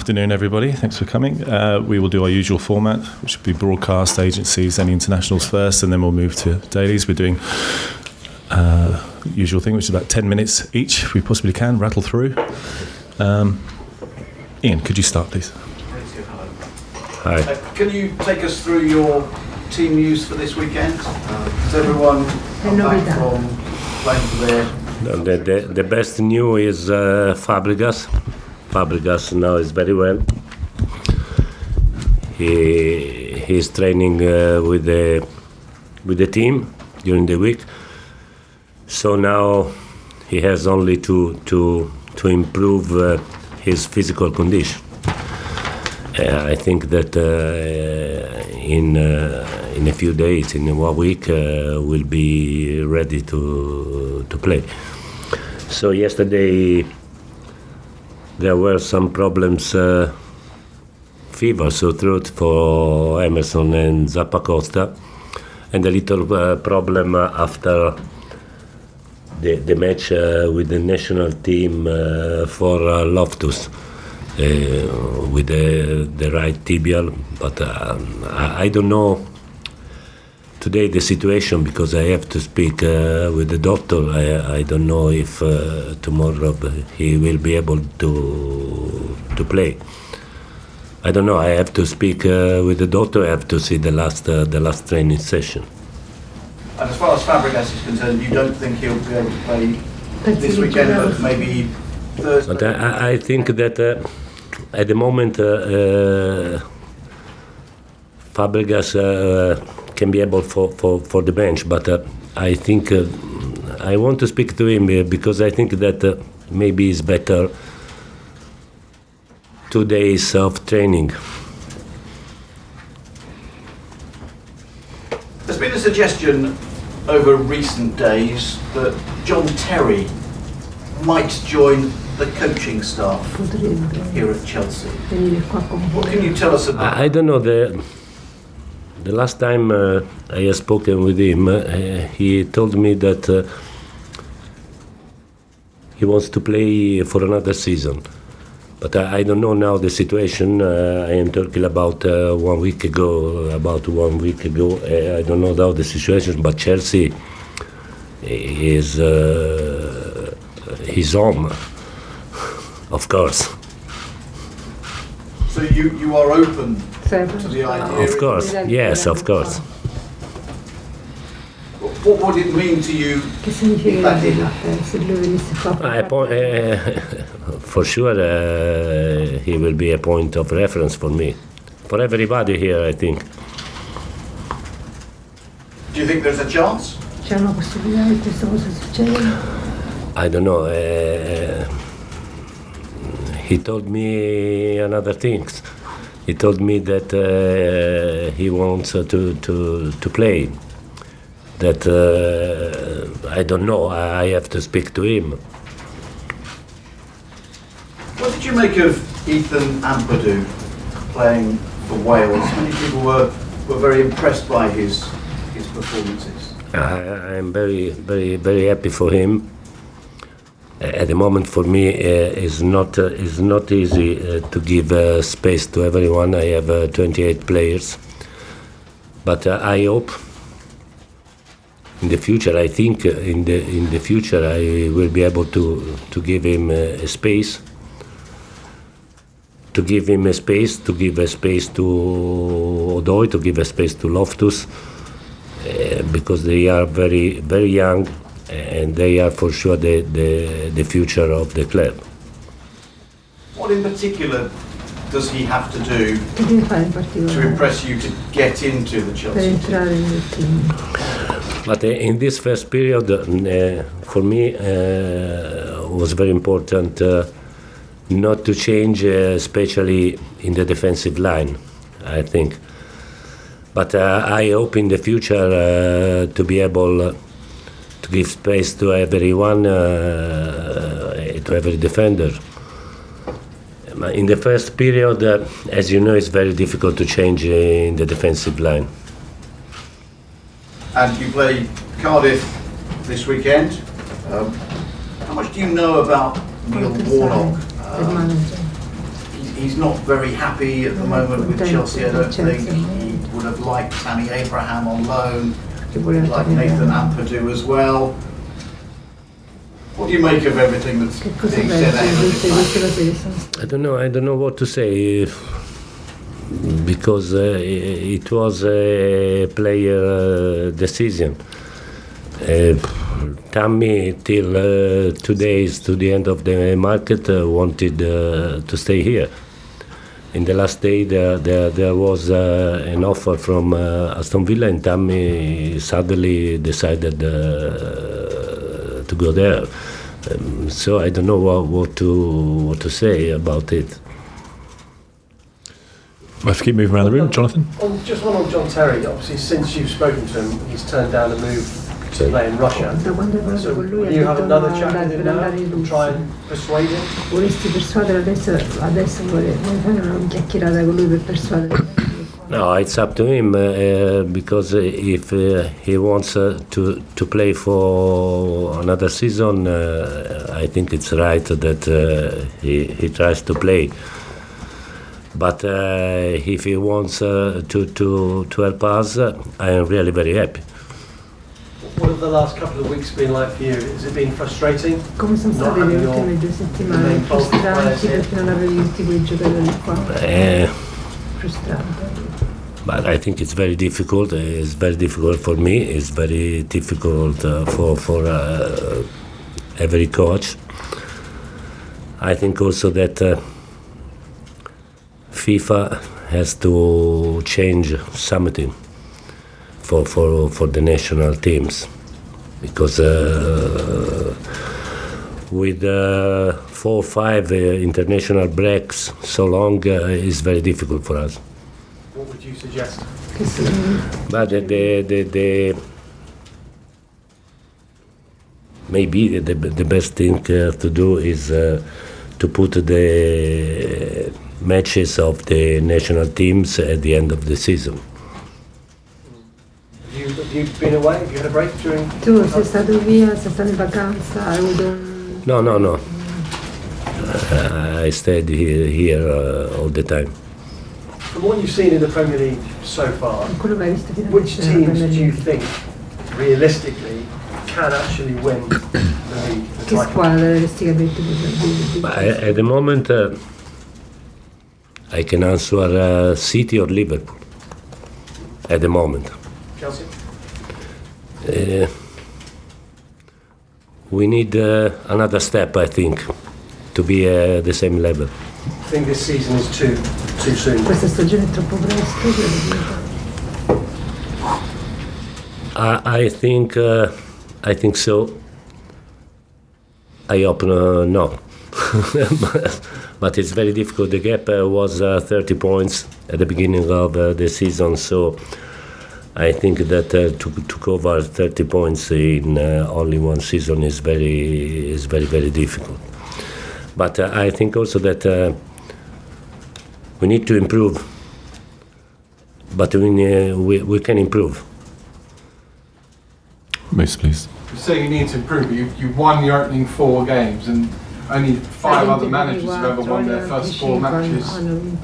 afternoon, everybody. Thanks for coming. We will do our usual format, which will be broadcast, agencies, any internationals first, and then we'll move to dailies. We're doing usual thing, which is about 10 minutes each, if we possibly can, rattle through. Ian, could you start, please? Hi. Can you take us through your team news for this weekend? Has everyone come back from playing for their... The best news is Fabregas. Fabregas now is very well. He's training with the team during the week. So now he has only to improve his physical condition. I think that in a few days, in 1 week, will be ready to play. So yesterday there were some problems, fever, sore throat for Emerson and Zappacosta, and a little problem after the match with the national team for Loftus. With the right tibial, but I don't know today the situation because I have to speak with the doctor. I don't know if tomorrow he will be able to play. I don't know. I have to speak with the doctor. I have to see the last training session. And as far as Fabregas is concerned, you don't think he'll be able to play this weekend, but maybe Thursday? But I think that at the moment Fabregas can be able for the bench, but I think I want to speak to him because I think that maybe it's better 2 days of training. There's been a suggestion over recent days that John Terry might join the coaching staff here at Chelsea. What can you tell us about? I don't know. The last time I have spoken with him, he told me that he wants to play for another season. But I don't know now the situation. I am talking about 1 week ago. I don't know now the situation, but Chelsea is his home, of course. So you are open to the idea? Of course, yes, of course. What would it mean to you if that did happen? For sure, he will be a point of reference for me, for everybody here, I think. Do you think there's a chance? C'è una possibilità che questa cosa succeda? I don't know. He told me another things. He told me that he wants to play. That I don't know. I have to speak to him. What did you make of Ethan Ampadu playing for Wales? Many people were very impressed by his performances. I'm very, very, very happy for him. At the moment, for me, it's not easy to give space to everyone. I have 28 players, but I hope in the future. I think in the future I will be able to give him a space. To give him a space, to give a space to Odoi, to give a space to Loftus, because they are very, very young. And they are for sure the future of the club. What in particular does he have to do to impress you to get into the Chelsea team? But in this first period, for me, was very important not to change, especially in the defensive line, I think. But I hope in the future to be able to give space to everyone, to every defender. In the first period, as you know, it's very difficult to change in the defensive line. And you play Cardiff this weekend. How much do you know about Neil Warnock? he's not very happy at the moment with Chelsea. I don't think he would have liked Tammy Abraham on loan. He'd like Nathan Ampadu as well. What do you make of everything that's being said ahead of this match? I don't know what to say, because it was a player decision. Tammy, till 2 days to the end of the market, wanted to stay here. In the last day, there was an offer from Aston Villa, and Tammy suddenly decided to go there. So I don't know what to say about it. We'll have to keep moving around the room. Jonathan? Just one on John Terry. Obviously, since you've spoken to him, he's turned down a move to play in Russia. So will you have another chat with him now and try and persuade him? Vorresti persuadere adesso vuoi fare una chiacchierata con lui per persuadere? No, it's up to him, because if he wants to play for another season, I think it's right that he tries to play. But if he wants to help us, I am really very happy. What have the last couple of weeks been like for you? Has it been frustrating? Come sono state le ultime 2 settimane? Frustranti perché non avevi tutti quei giocatori qua? Frustrante. But I think it's very difficult. It's very difficult for me. It's very difficult for every coach. I think also that FIFA has to change something for the national teams, because with 4 or 5 international breaks so long, is very difficult for us. What would you suggest? But maybe the best thing to do is to put the matches of the national teams at the end of the season. Have you been away? Have you had a break during? Tu sei stato via, sei stato in vacanza, hai avuto No. I stayed here all the time. From what you've seen in the Premier League so far, quello che hai visto fino which adesso nella teams Premier do you League. think, realistically, can actually win the league? The Che title? squadra avresti capito di But at the moment, I can answer City or Liverpool. At the moment. Chelsea? We need another step, I think, to be at the same level. I think this season is too soon. Questa stagione è troppo presto. I think so. I hope no. But it's very difficult. The gap was 30 points at the beginning of the season, so I think that to cover 30 points in only one season is very difficult. But I think also that we need to improve. But we can improve. Moose, please. You say you need to improve, but you've won the opening 4 games, and only 5 other managers have ever won their first 4 matches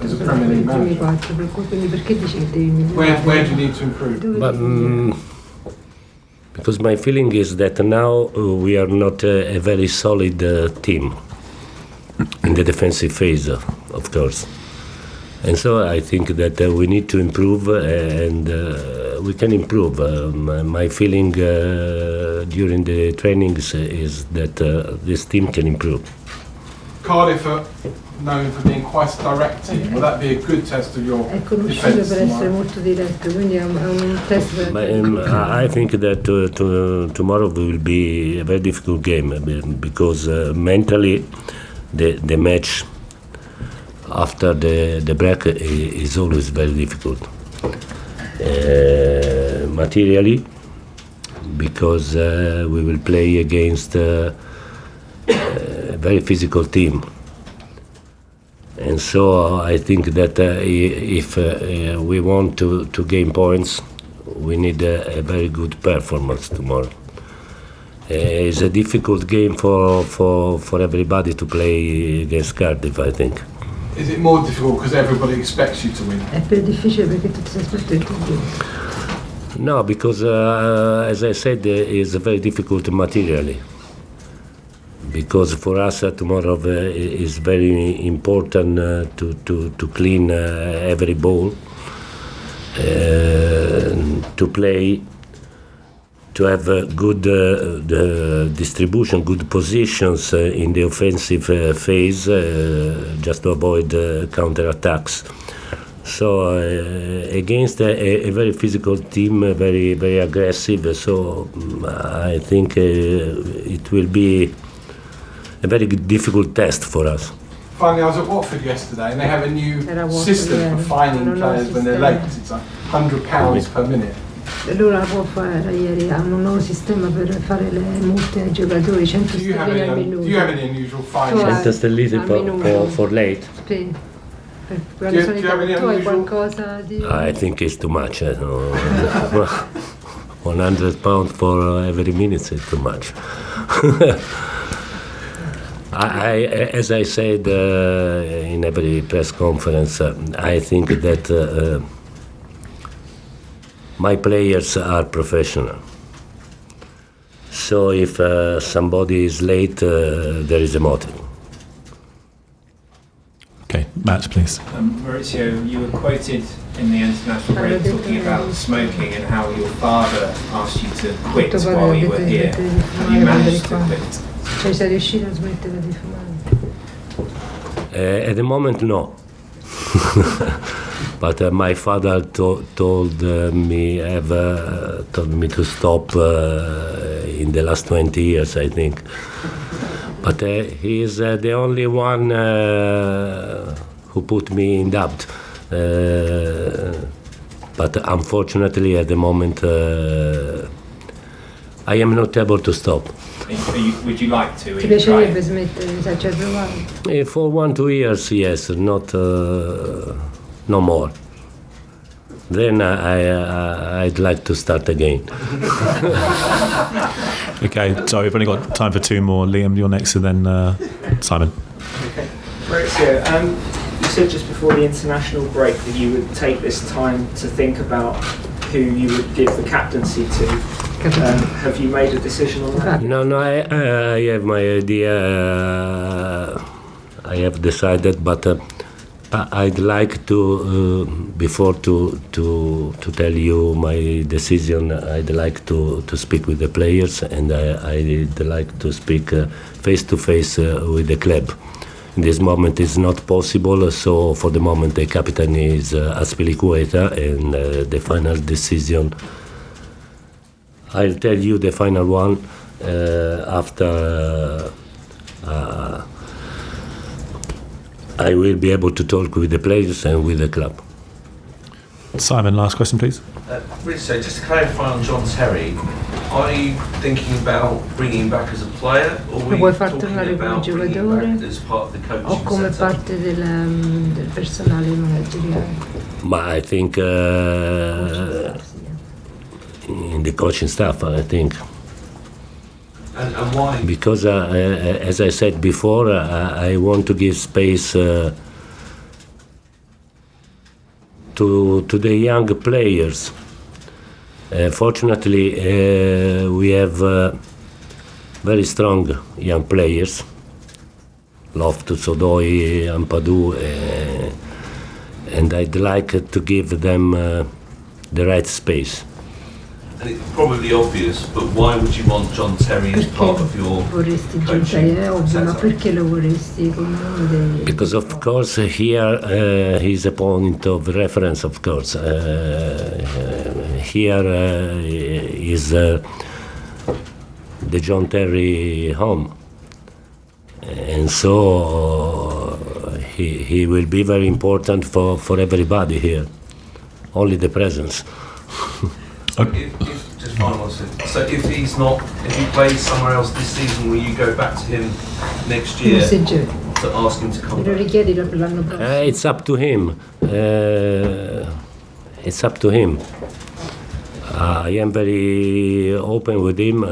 as a Premier League manager. Where do you need to improve? But, because my feeling is that now we are not a very solid team in the defensive phase, of course. And so I think that we need to improve, and we can improve. My feeling during the trainings is that this team can improve. Cardiff are known for being quite a direct team. Will that be a good test of your È conosciuto defence per essere tomorrow? molto diretto, quindi è un test. But, I think that tomorrow will be a very difficult game, because mentally the match after the break is always very difficult. Materially, because we will play against a very physical team. And so I think that if we want to gain points, we need a very good performance tomorrow. It's a difficult game for everybody to play against Cardiff, I think. Is it more difficult because everybody expects you to win? È più difficile perché tutti si aspettano che tu vinca. No, because as I said, it's very difficult materially. Because for us tomorrow is very important to clean every ball, to play, to have good distribution, good positions in the offensive phase, just to avoid counter-attacks. So against a very physical team, very very aggressive. So I think it will be a very difficult test for us. Finally, I was at Watford yesterday, and they have a new system for fining players when they're late. It's like £100 per minute. Loro a Watford ieri hanno un nuovo sistema per fare le multe ai giocatori, 100 sterline al minuto. Do you have any unusual fines? 100 sterline for late? Sì. Do you have any Tu hai unusual? qualcosa di... I think it's too much. £100 for every minute is too much. As I said in every press conference, I think that my players are professional. So if somebody is late, there is a motive. Okay, Matt, please. Maurizio, you were quoted in the international break talking about smoking and how your father asked you to quit while you were here. Have you managed to quit? Cioè sei riuscito a smettere di fumare? At the moment, no. But my father told me to stop in the last 20 years, I think. But he is the only one who put me in doubt. But unfortunately, at the moment, I am not able to stop. Would you like to? Ti piacerebbe smettere? Ci hai provato? For 1-2 years, yes, not no more. Then I'd like to start again. Okay, so we've only got time for two more. Liam, you're next, and then Simon. Okay. Maurizio, you said just before the international break that you would take this time to think about who you would give the captaincy to. Have you made a decision on that? No, I have my idea. I have decided, but I'd like to, before to tell you my decision, I'd like to speak with the players, and I'd like to speak face to face with the club. In this moment it's not possible, so for the moment the captain is Azpilicueta, and the final decision, I'll tell you the final one after I will be able to talk with the players and with the club. Simon, last question, please. Maurizio, just to clarify on John Terry, are you thinking about bringing him back as a player, or were you talking about bringing him back as part of the coaching o come setup? parte del personale manageriale? But I think in the coaching staff, I think. And why? Because, as I said before, I want to give space to the young players. Fortunately, we have very strong young players, Loftus, Odoi, Ampadu, and I'd like to give them the right space. And it's probably obvious, but why would you want John Terry as part of your Vorresti John coaching Terry, è ovvio, ma setup? perché lo vorresti come uno dei... Because of course here he's a point of reference, of course. Here is the John Terry home, and so he will be very important for everybody here. Only the presence. Just final one. So if he plays somewhere else this season, will you go back to him next year to ask him to come Lo back? richiedi per l'anno prossimo? It's up to him. It's up to him. I am very open with him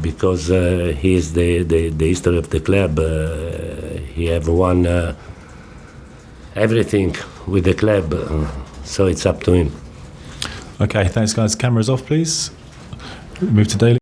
because he is the history of the club. He have won everything with the club, so it's up to him. Okay, thanks guys. Cameras off, please. Move to Daily.